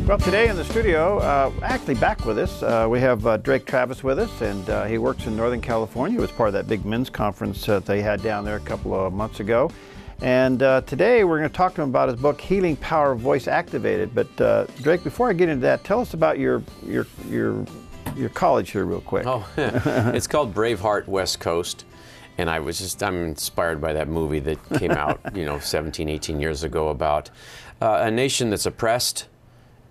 Well, today in the studio, actually back with us, we have Drake Travis with us, and he works in Northern California. He was part of that big men's conference that they had down there a couple of months ago. And today we're going to talk to him about his book, Healing Power Voice Activated. But Drake, before I get into that, tell us about your college here real quick. Oh, it's called Braveheart West Coast. And I'm inspired by that movie that came out, 17, 18 years ago about a nation that's oppressed.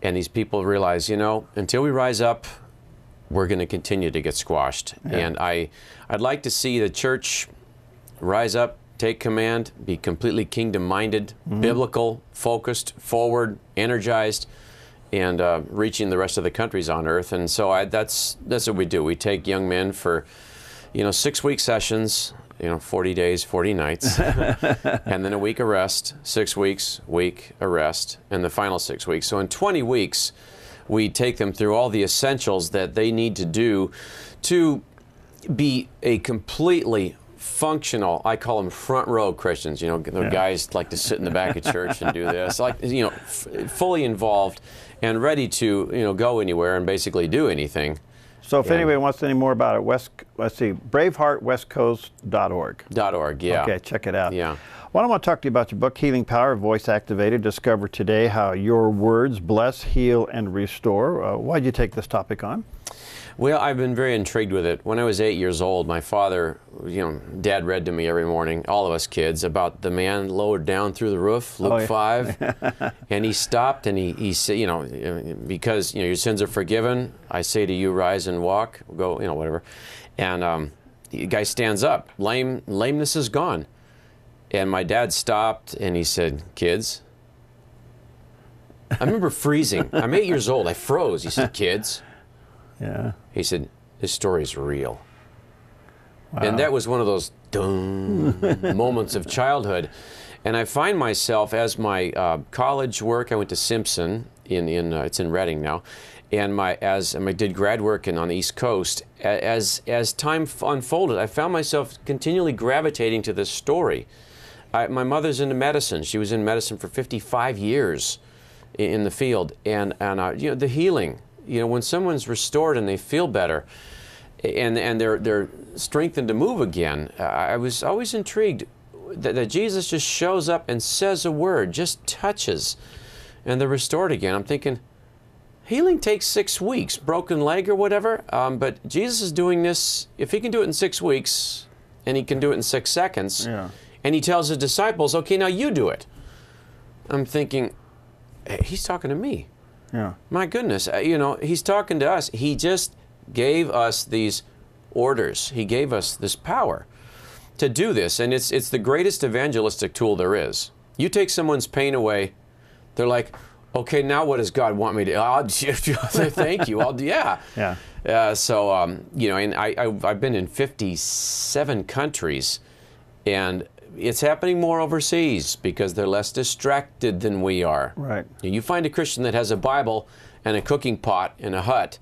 And these people realize, until we rise up, we're going to continue to get squashed. Yeah. And I'd like to see the church rise up, take command, be completely kingdom-minded, biblical, focused, forward, energized, and reaching the rest of the countries on earth. And so that's what we do. We take young men for, 6-week sessions, 40 days, 40 nights, and then a week of rest, 6 weeks, week of rest, and the final 6 weeks. So in 20 weeks, we take them through all the essentials that they need to do to be a completely functional, I call them front row Christians. The guys like to sit in the back of church and do this, fully involved and ready to, go anywhere and basically do anything. So if anybody wants any more about it, braveheartwestcoast.org. .org, yeah. Okay, check it out. Yeah. Well, I want to talk to you about your book, Healing Power, Voice Activated. Discover today how your words bless, heal, and restore. Why did you take this topic on? Well, I've been very intrigued with it. When I was 8 years old, my father, Dad read to me every morning, all of us kids, about the man lowered down through the roof, Luke 5. And he stopped and he said, because, your sins are forgiven, I say to you, rise and walk, go, whatever. And the guy stands up, lameness is gone. And my dad stopped and he said, kids. I remember freezing. I'm 8 years old. I froze. He said, kids. Yeah. He said, this story is real. Wow. And that was one of those moments of childhood. And I find myself, as my college work, I went to Simpson, it's in Reading now, and as I did grad work on the East Coast, as time unfolded, I found myself continually gravitating to this story. My mother's into medicine. She was in medicine for 55 years in the field. And the healing, when someone's restored and they feel better and they're strengthened to move again, I was always intrigued that Jesus just shows up and says a word, just touches, and they're restored again. I'm thinking, healing takes 6 weeks, broken leg or whatever, but Jesus is doing this, if he can do it in 6 weeks, and he can do it in 6 seconds, and he tells his disciples, okay, now you do it. I'm thinking, hey, he's talking to me. Yeah. My goodness, he's talking to us. He just gave us these orders. He gave us this power to do this, and it's the greatest evangelistic tool there is. You take someone's pain away, they're like, okay, now what does God want me to? Thank you. Yeah. And I've been in 57 countries, and it's happening more overseas because they're less distracted than we are. Right. You find a Christian that has a Bible and a cooking pot in a hut.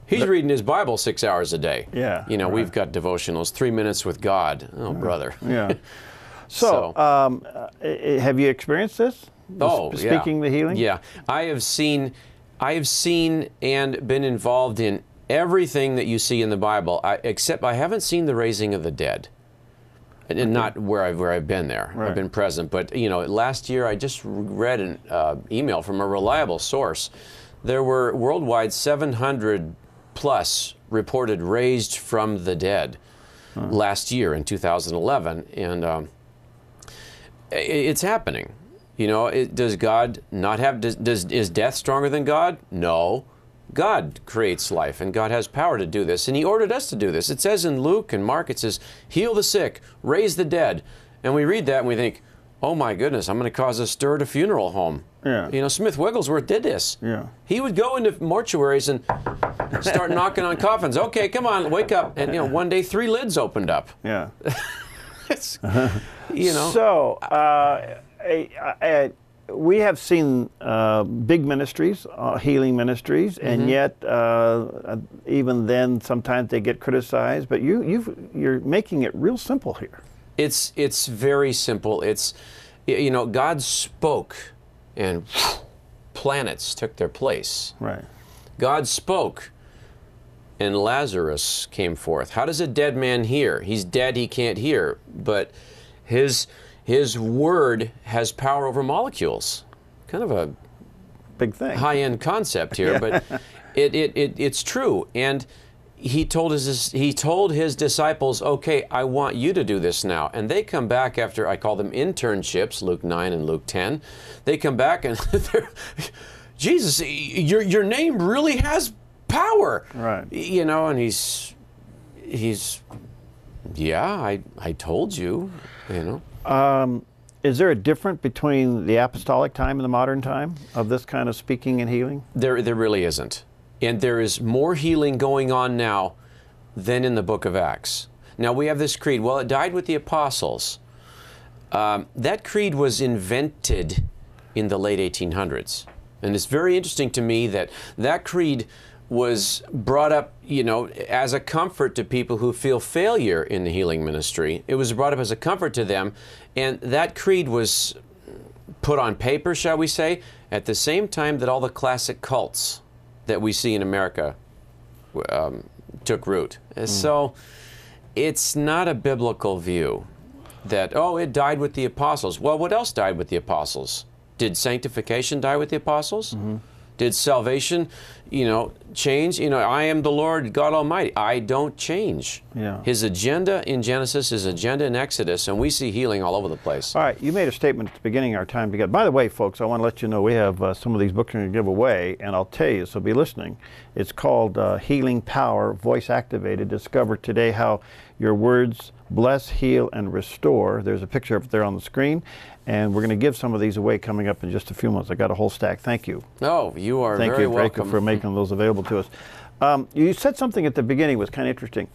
He's reading his Bible 6 hours a day. Yeah. Right. We've got devotionals, 3 minutes with God. Oh, brother. Yeah. So, have you experienced this? Speaking the healing? Yeah. I have seen and been involved in everything that you see in the Bible, except I haven't seen the raising of the dead. And not where I've been there. Right. I've been present. But, last year I just read an email from a reliable source. There were worldwide 700 plus reported raised from the dead last year in 2011. And it's happening. Does God not have, is death stronger than God? No. God creates life, and God has power to do this, and he ordered us to do this. It says in Luke and Mark, it says, heal the sick, raise the dead. And we read that and we think, oh my goodness, I'm going to cause a stir at a funeral home. Yeah. Smith Wigglesworth did this. Yeah. He would go into mortuaries and start knocking on coffins. Okay, come on, wake up. And one day 3 lids opened up. Yeah. So, we have seen big ministries, healing ministries, and yet even then sometimes they get criticized. But you're making it real simple here. It's very simple. It's God spoke and planets took their place. Right. God spoke, and Lazarus came forth. How does a dead man hear? He's dead, he can't hear. But his word has power over molecules. Kind of a big thing. High-end concept here, but it's true. And he told his disciples, okay, I want you to do this now. And they come back after, I call them internships, Luke 9 and Luke 10. They come back and they're, Jesus, your name really has power. Right. You know, and he's yeah, I told you, you know. Is there a difference between the apostolic time and the modern time of this kind of speaking and healing? There really isn't. And there is more healing going on now than in the book of Acts. Now we have this creed. Well, it died with the apostles. That creed was invented in the late 1800s. And it's very interesting to me that that creed was brought up, you know, as a comfort to people who feel failure in the healing ministry. It was brought up as a comfort to them. And that creed was put on paper, shall we say, at the same time that all the classic cults that we see in America took root. So it's not a biblical view that, oh, it died with the apostles. Well, what else died with the apostles? Did sanctification die with the apostles? Did salvation, you know, change? You know, I am the Lord God Almighty. I don't change. Yeah. His agenda in Genesis, his agenda in Exodus, and we see healing all over the place. All right, you made a statement at the beginning of our time together. By the way, folks, I want to let you know we have some of these books we're going to give away, and I'll tell you, so be listening. It's called Healing Power, Voice Activated. Discover today how your words bless, heal, and restore. There's a picture up there on the screen, and we're going to give some of these away coming up in just a few months. I got a whole stack. Thank you. Oh, you are Thank very you, welcome. for making those available to us. You said something at the beginning was kind of interesting.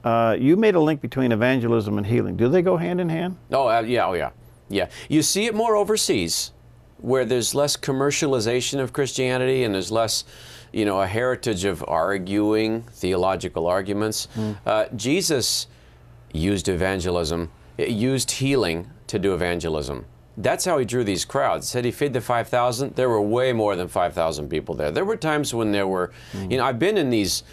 You made a link between evangelism and healing. Do they go hand in hand? Oh, yeah. You see it more overseas, where there's less commercialization of Christianity and there's less, you know, a heritage of arguing, theological arguments. Jesus used evangelism, used healing to do evangelism. That's how he drew these crowds. Said he fed the 5,000. There were way more than 5,000 people there. There were times when there were, you know, I've been in these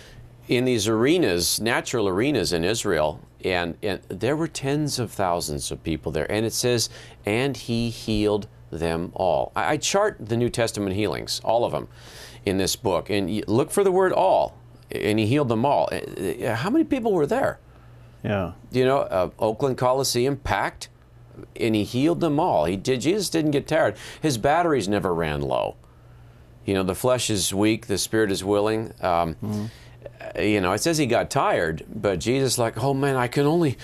arenas, natural arenas in Israel, and there were tens of thousands of people there. And it says, and he healed them all. I chart the New Testament healings, all of them, in this book. And you look for the word all, and he healed them all. How many people were there? Yeah. You know, Oakland Coliseum packed, and he healed them all. Jesus didn't get tired. His batteries never ran low. You know, the flesh is weak, the spirit is willing. You know, it says he got tired, but Jesus, like, oh man, I can only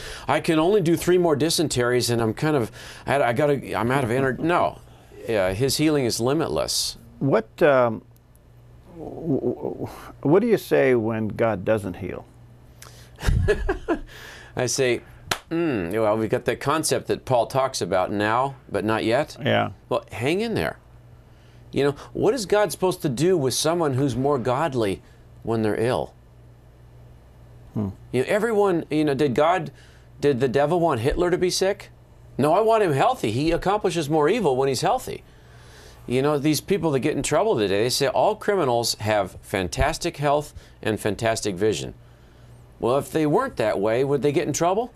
do 3 more dysenteries, and I'm out of energy. No, his healing is limitless. What do you say when God doesn't heal? I say, well, we've got that concept that Paul talks about now, but not yet. Yeah. Well, hang in there. You know, what is God supposed to do with someone who's more godly when they're ill? You know, everyone, you know, did the devil want Hitler to be sick? No, I want him healthy. He accomplishes more evil when he's healthy. You know, these people that get in trouble today, they say all criminals have fantastic health and fantastic vision. Well, if they weren't that way, would they get in trouble?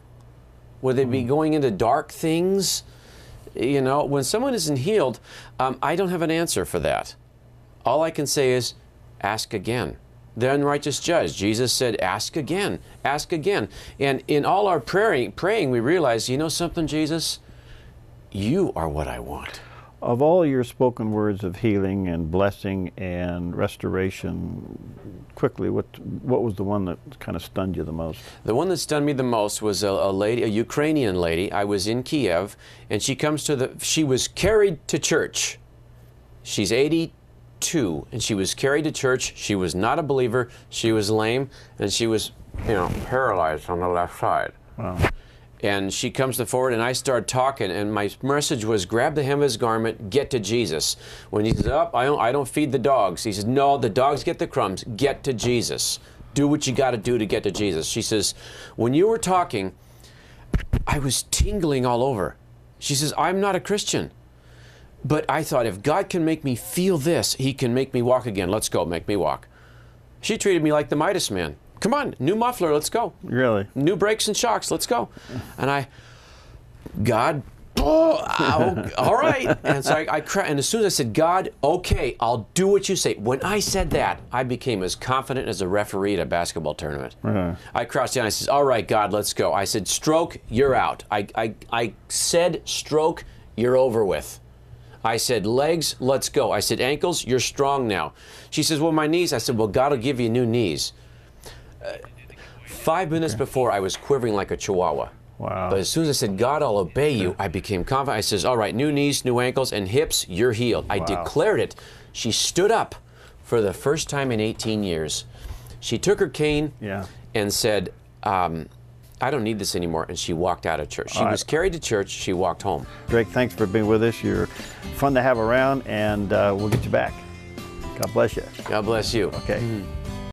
Would they be going into dark things? You know, when someone isn't healed, I don't have an answer for that. All I can say is, ask again. The unrighteous judge, Jesus said, ask again, ask again. And in all our praying, we realize, you know something, Jesus? You are what I want. Of all your spoken words of healing and blessing and restoration, quickly, what was the one that kind of stunned you the most? The one that stunned me the most was a lady, a Ukrainian lady. I was in Kiev, and she was carried to church. She's 82, and she was carried to church. She was not a believer. She was lame, and she was, you know, paralyzed on the left side. Wow. And she comes forward, and I start talking, and my message was, grab the hem of his garment, get to Jesus. When he says, I don't feed the dogs. He says, no, the dogs get the crumbs. Get to Jesus. Do what you got to do to get to Jesus. She says, when you were talking, I was tingling all over. She says, I'm not a Christian. But I thought, if God can make me feel this, he can make me walk again. Let's go, make me walk. She treated me like the Midas man. Come on, new muffler, let's go. Really? New brakes and shocks, let's go. And God, all right. And so I cried. And as soon as I said, God, okay, I'll do what you say. When I said that, I became as confident as a referee at a basketball tournament. I crouched down. I said, all right, God, let's go. I said, stroke, you're out. I said, stroke, you're over with. I said, legs, let's go. I said, ankles, you're strong now. She says, well, my knees. I said, well, God will give you new knees. 5 minutes before, I was quivering like a chihuahua. Wow. But as soon as I said, God, I'll obey you, I became confident. I says, all right, new knees, new ankles, and hips, you're healed. I declared it. She stood up for the first time in 18 years. She took her cane and said, I don't need this anymore, and she walked out of church. She was carried to church. She walked home. Drake, thanks for being with us. You're fun to have around, and we'll get you back. God bless you. God bless you. Okay.